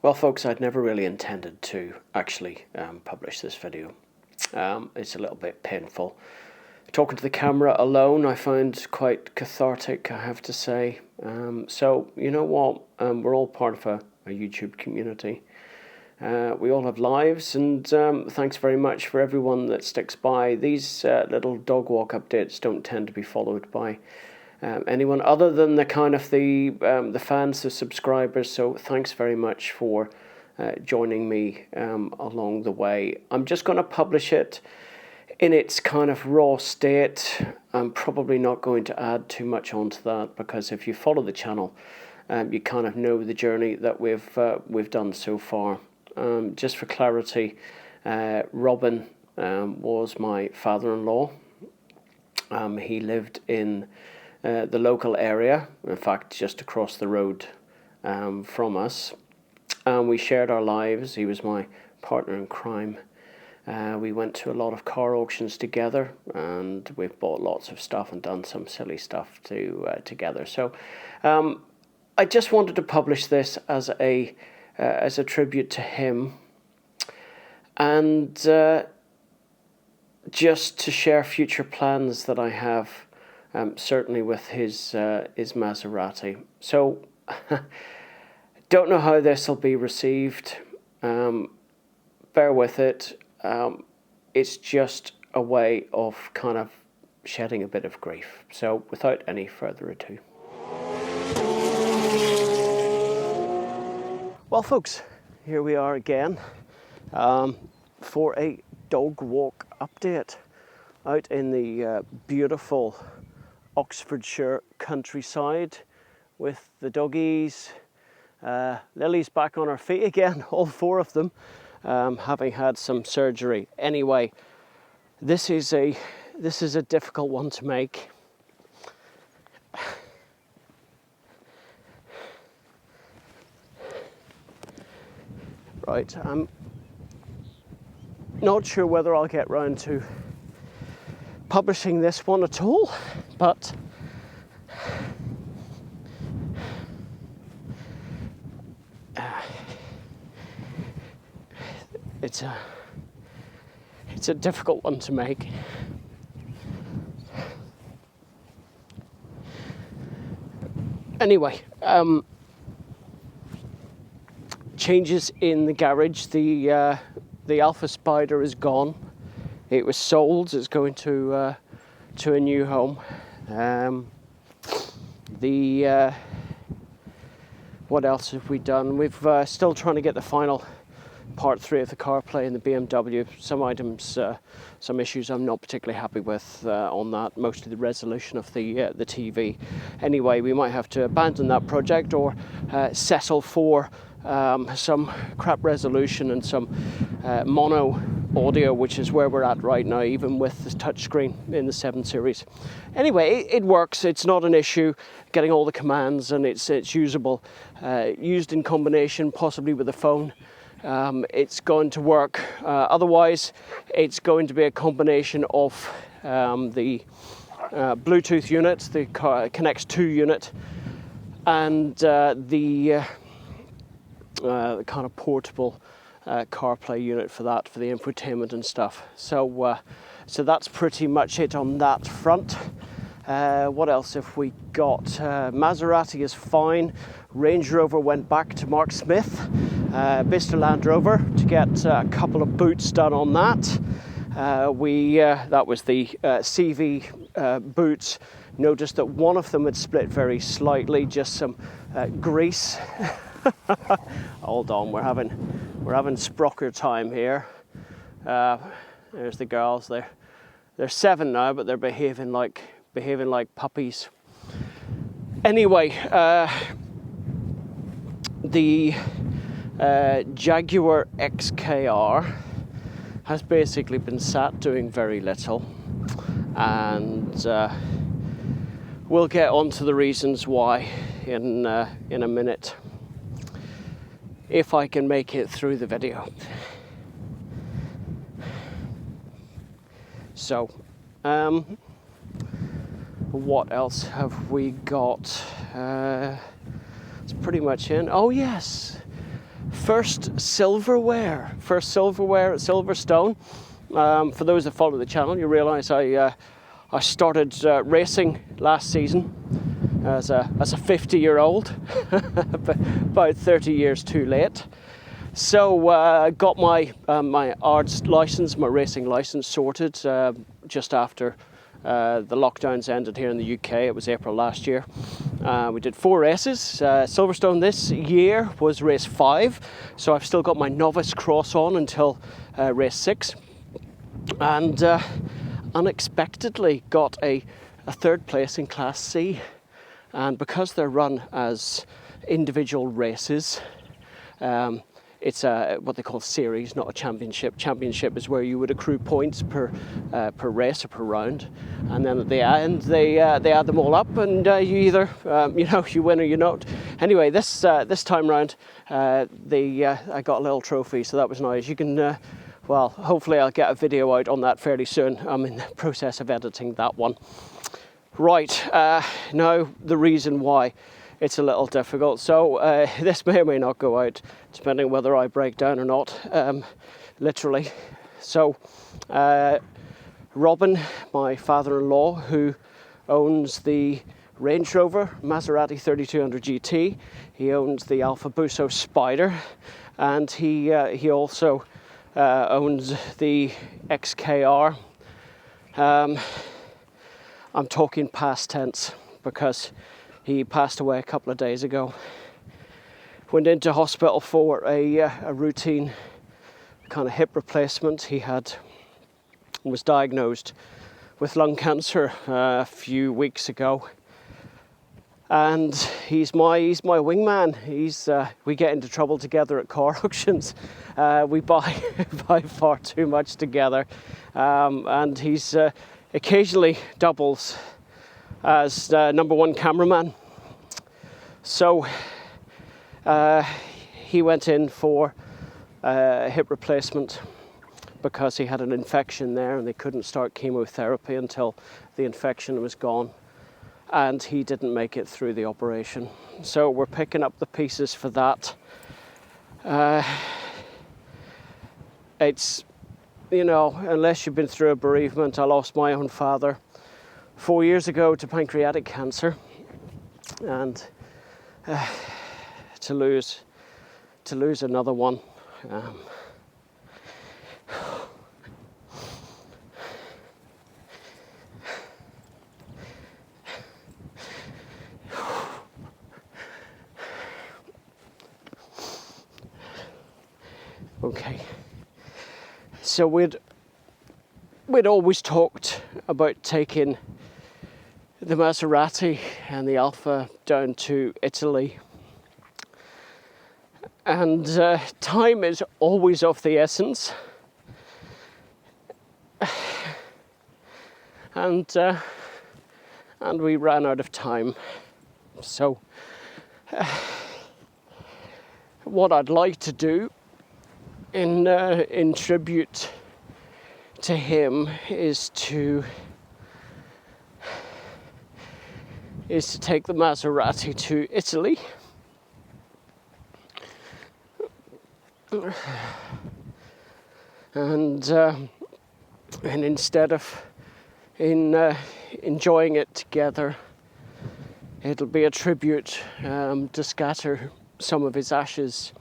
Well, folks, I'd never really intended to actually publish this video. It's a little bit painful. Talking to the camera alone I find quite cathartic, I have to say. So, you know what? We're all part of a YouTube community. We all have lives, and thanks very much for everyone that sticks by. These little dog walk updates don't tend to be followed by anyone other than the kind of the fans, the subscribers. So thanks very much for joining me along the way. I'm just going to publish it in its kind of raw state. I'm probably not going to add too much onto that, because if you follow the channel, you kind of know the journey that we've done so far. Just for clarity, Robin was my father-in-law. He lived in the local area, in fact just across the road from us. We shared our lives. He was my partner in crime. We went to a lot of car auctions together, and we've bought lots of stuff and done some silly stuff together. So I just wanted to publish this as a tribute to him, and just to share future plans that I have, certainly with his Maserati. So don't know how this will be received. Bear with it. It's just a way of kind of shedding a bit of grief. So without any further ado. Well, folks, here we are again for a dog walk update out in the beautiful Oxfordshire countryside with the doggies. Lily's back on her feet again, all four of them, having had some surgery. Anyway, this is a difficult one to make. Right, I'm not sure whether I'll get round to publishing this one at all, but it's a difficult one to make. Anyway, changes in the garage. The Alpha Spider is gone. It was sold. It's going to a new home. What else have we done? We've still trying to get the final part 3 of the CarPlay in the BMW. Some items, some issues I'm not particularly happy with on that. Mostly the resolution of the TV. Anyway, we might have to abandon that project or settle for some crap resolution and some mono audio, which is where we're at right now, even with the touchscreen in the 7 Series. Anyway, it works. It's not an issue getting all the commands, and it's usable. Used in combination, possibly with a phone. It's going to work. Otherwise, it's going to be a combination of the Bluetooth unit, the Connect 2 unit, and the kind of portable CarPlay unit for that, for the infotainment and stuff. So that's pretty much it on that front. What else have we got? Maserati is fine. Range Rover went back to Mark Smith, Bicester Land Rover, to get a couple of boots done on that. That was the CV boots. Noticed that one of them had split very slightly, just some grease. Hold on, we're having sprocker time here. There's the girls. They're 7 now, but they're behaving like puppies. Anyway, the Jaguar XKR has basically been sat doing very little, and we'll get on to the reasons why in a minute, if I can make it through the video. So, what else have we got? It's pretty much in. Oh yes, first silverware at Silverstone. For those that follow the channel, you realise I started racing last season as a 50-year-old, about 30 years too late. So I got my ARDS license, my racing license sorted just after the lockdowns ended here in the UK. It was April last year. We did 4 races. Silverstone this year was race 5, so I've still got my novice cross on until race 6. And unexpectedly got a 3rd place in Class C. And because they're run as individual races, it's what they call series, not a championship. Championship is where you would accrue points per race or per round, and then at the end they add them all up, and you either you win or you not. Anyway, this time round, I got a little trophy, so that was nice. You can, well, hopefully I'll get a video out on that fairly soon. I'm in the process of editing that one. Right, now the reason why it's a little difficult. So this may or may not go out, depending whether I break down or not, literally. So Robin, my father-in-law, who owns the Range Rover Maserati 3200 GT, he owns the Alfa Busso Spider, and he also owns the XKR. I'm talking past tense because he passed away a couple of days ago. Went into hospital for a routine kind of hip replacement. He was diagnosed with lung cancer a few weeks ago, and he's my wingman. We get into trouble together at car auctions. We buy far too much together, and he's occasionally doubles as number 1 cameraman. So he went in for hip replacement because he had an infection there and they couldn't start chemotherapy until the infection was gone, and he didn't make it through the operation. So we're picking up the pieces for that. It's, unless you've been through a bereavement. I lost my own father 4 years ago to pancreatic cancer, and to lose another one, okay. So we'd always talked about taking the Maserati and the Alfa down to Italy, and time is always of the essence, and we ran out of time. So what I'd like to do in tribute to him is to take the Maserati to Italy, and instead of enjoying it together, it'll be a tribute to scatter some of his ashes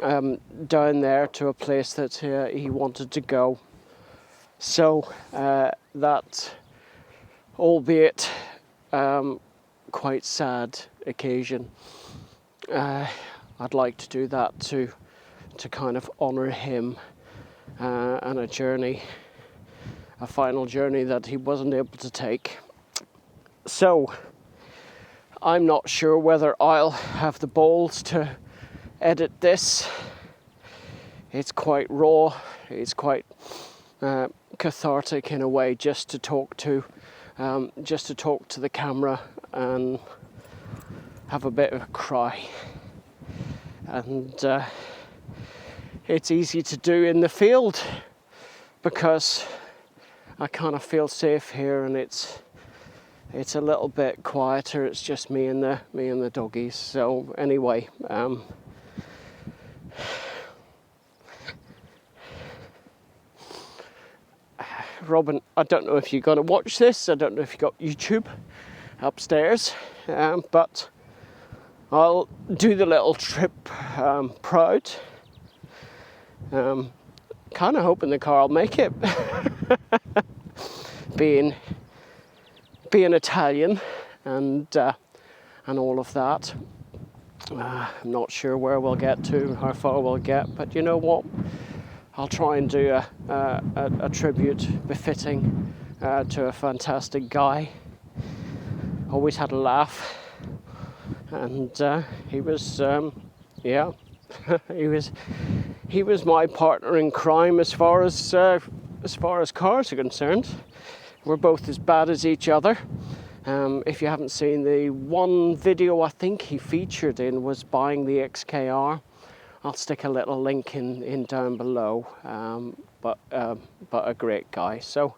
down there to a place that he wanted to go. So that, albeit quite sad occasion, I'd like to do that to kind of honour him and a final journey that he wasn't able to take. So I'm not sure whether I'll have the balls to edit this. It's quite raw, it's quite cathartic in a way, just to talk to the camera and have a bit of a cry. And it's easy to do in the field because I kind of feel safe here, and it's a little bit quieter. It's just me and the doggies. So anyway, Robin, I don't know if you're going to watch this. I don't know if you got YouTube upstairs, but I'll do the little trip proud. Kind of hoping the car will make it. being Italian and all of that. I'm not sure where we'll get to, how far we'll get, but you know what? I'll try and do a tribute befitting to a fantastic guy. Always had a laugh, and he was, yeah, he was my partner in crime as far as cars are concerned. We're both as bad as each other. If you haven't seen, the one video I think he featured in was buying the XKR. I'll stick a little link in down below. But a great guy. So,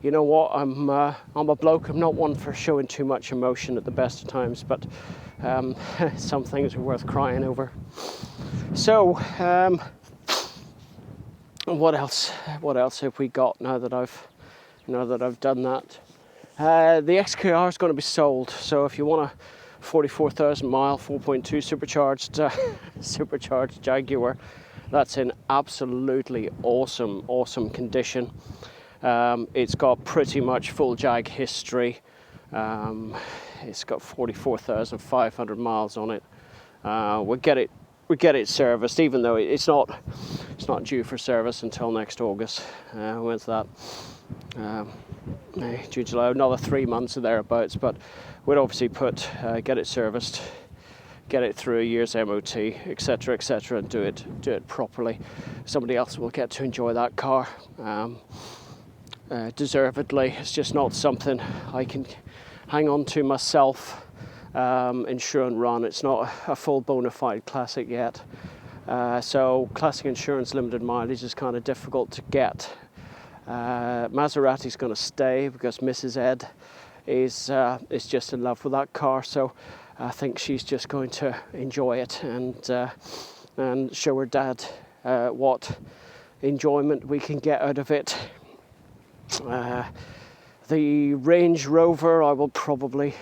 you know what? I'm a bloke. I'm not one for showing too much emotion at the best of times, but some things are worth crying over. So, what else? What else have we got now that I've done that? The XKR is going to be sold. So if you want a 44,000 mile 4.2 supercharged Jaguar, that's in absolutely awesome condition. It's got pretty much full Jag history. It's got 44,500 miles on it. We get it serviced, even though it's not due for service until next August. When's that? June, July, another 3 months or thereabouts. But we'd obviously get it serviced, get it through a year's MOT, etc., and do it properly. Somebody else will get to enjoy that car. Deservedly. It's just not something I can hang on to myself. Insure and run. It's not a full bona fide classic yet. So classic insurance limited mileage is kind of difficult to get. Maserati's going to stay because Mrs. Ed is just in love with that car. So I think she's just going to enjoy it and show her dad what enjoyment we can get out of it. The Range Rover I will probably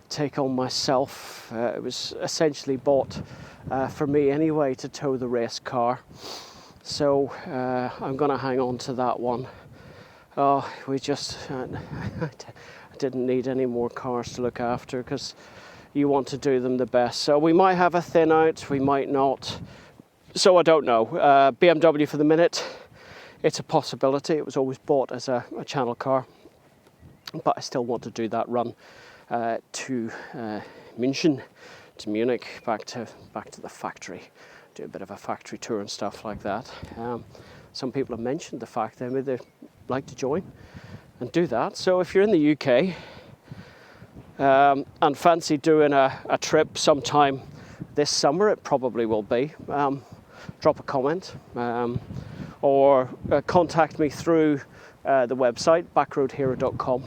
take on myself. It was essentially bought for me anyway to tow the race car. So I'm going to hang on to that one. We just didn't need any more cars to look after because you want to do them the best. So we might have a thin out, we might not. So I don't know. BMW for the minute. It's a possibility. It was always bought as a channel car, but I still want to do that run to München, to Munich, back to the factory. Do a bit of a factory tour and stuff like that. Some people have mentioned the fact that they'd like to join and do that. So if you're in the UK and fancy doing a trip sometime this summer, it probably will be, drop a comment or contact me through the website backroadhero.com,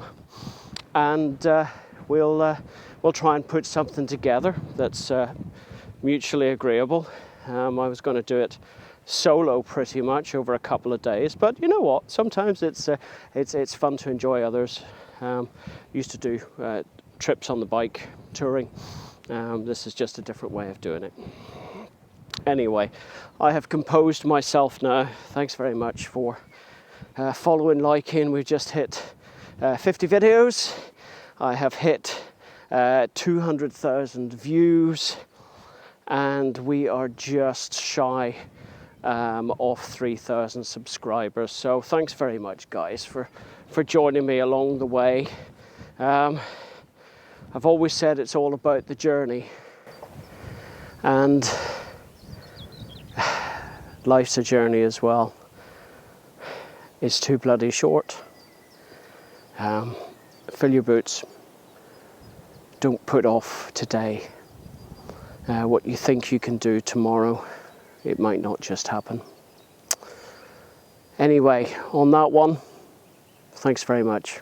and we'll try and put something together that's mutually agreeable. I was going to do it solo pretty much over a couple of days, but you know what? Sometimes it's fun to enjoy others. Used to do trips on the bike, touring. This is just a different way of doing it. Anyway, I have composed myself now. Thanks very much for following, liking. We've just hit 50 videos. I have hit 200,000 views, and we are just shy of 3,000 subscribers. So thanks very much, guys, for joining me along the way. I've always said it's all about the journey, and life's a journey as well. It's too bloody short. Fill your boots. Don't put off today. What you think you can do tomorrow, it might not just happen. Anyway, on that one, thanks very much.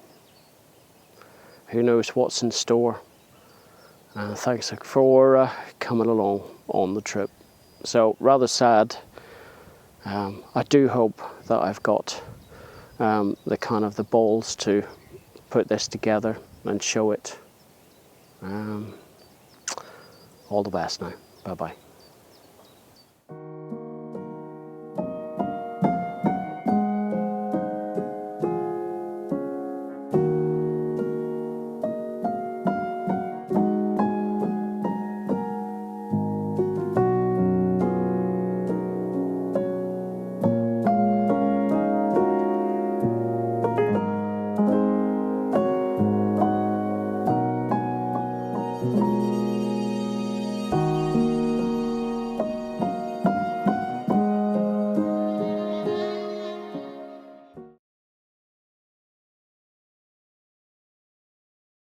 Who knows what's in store? Thanks for coming along on the trip. So, rather sad. I do hope that I've got the kind of the balls to put this together and show it. All the best now. Bye bye.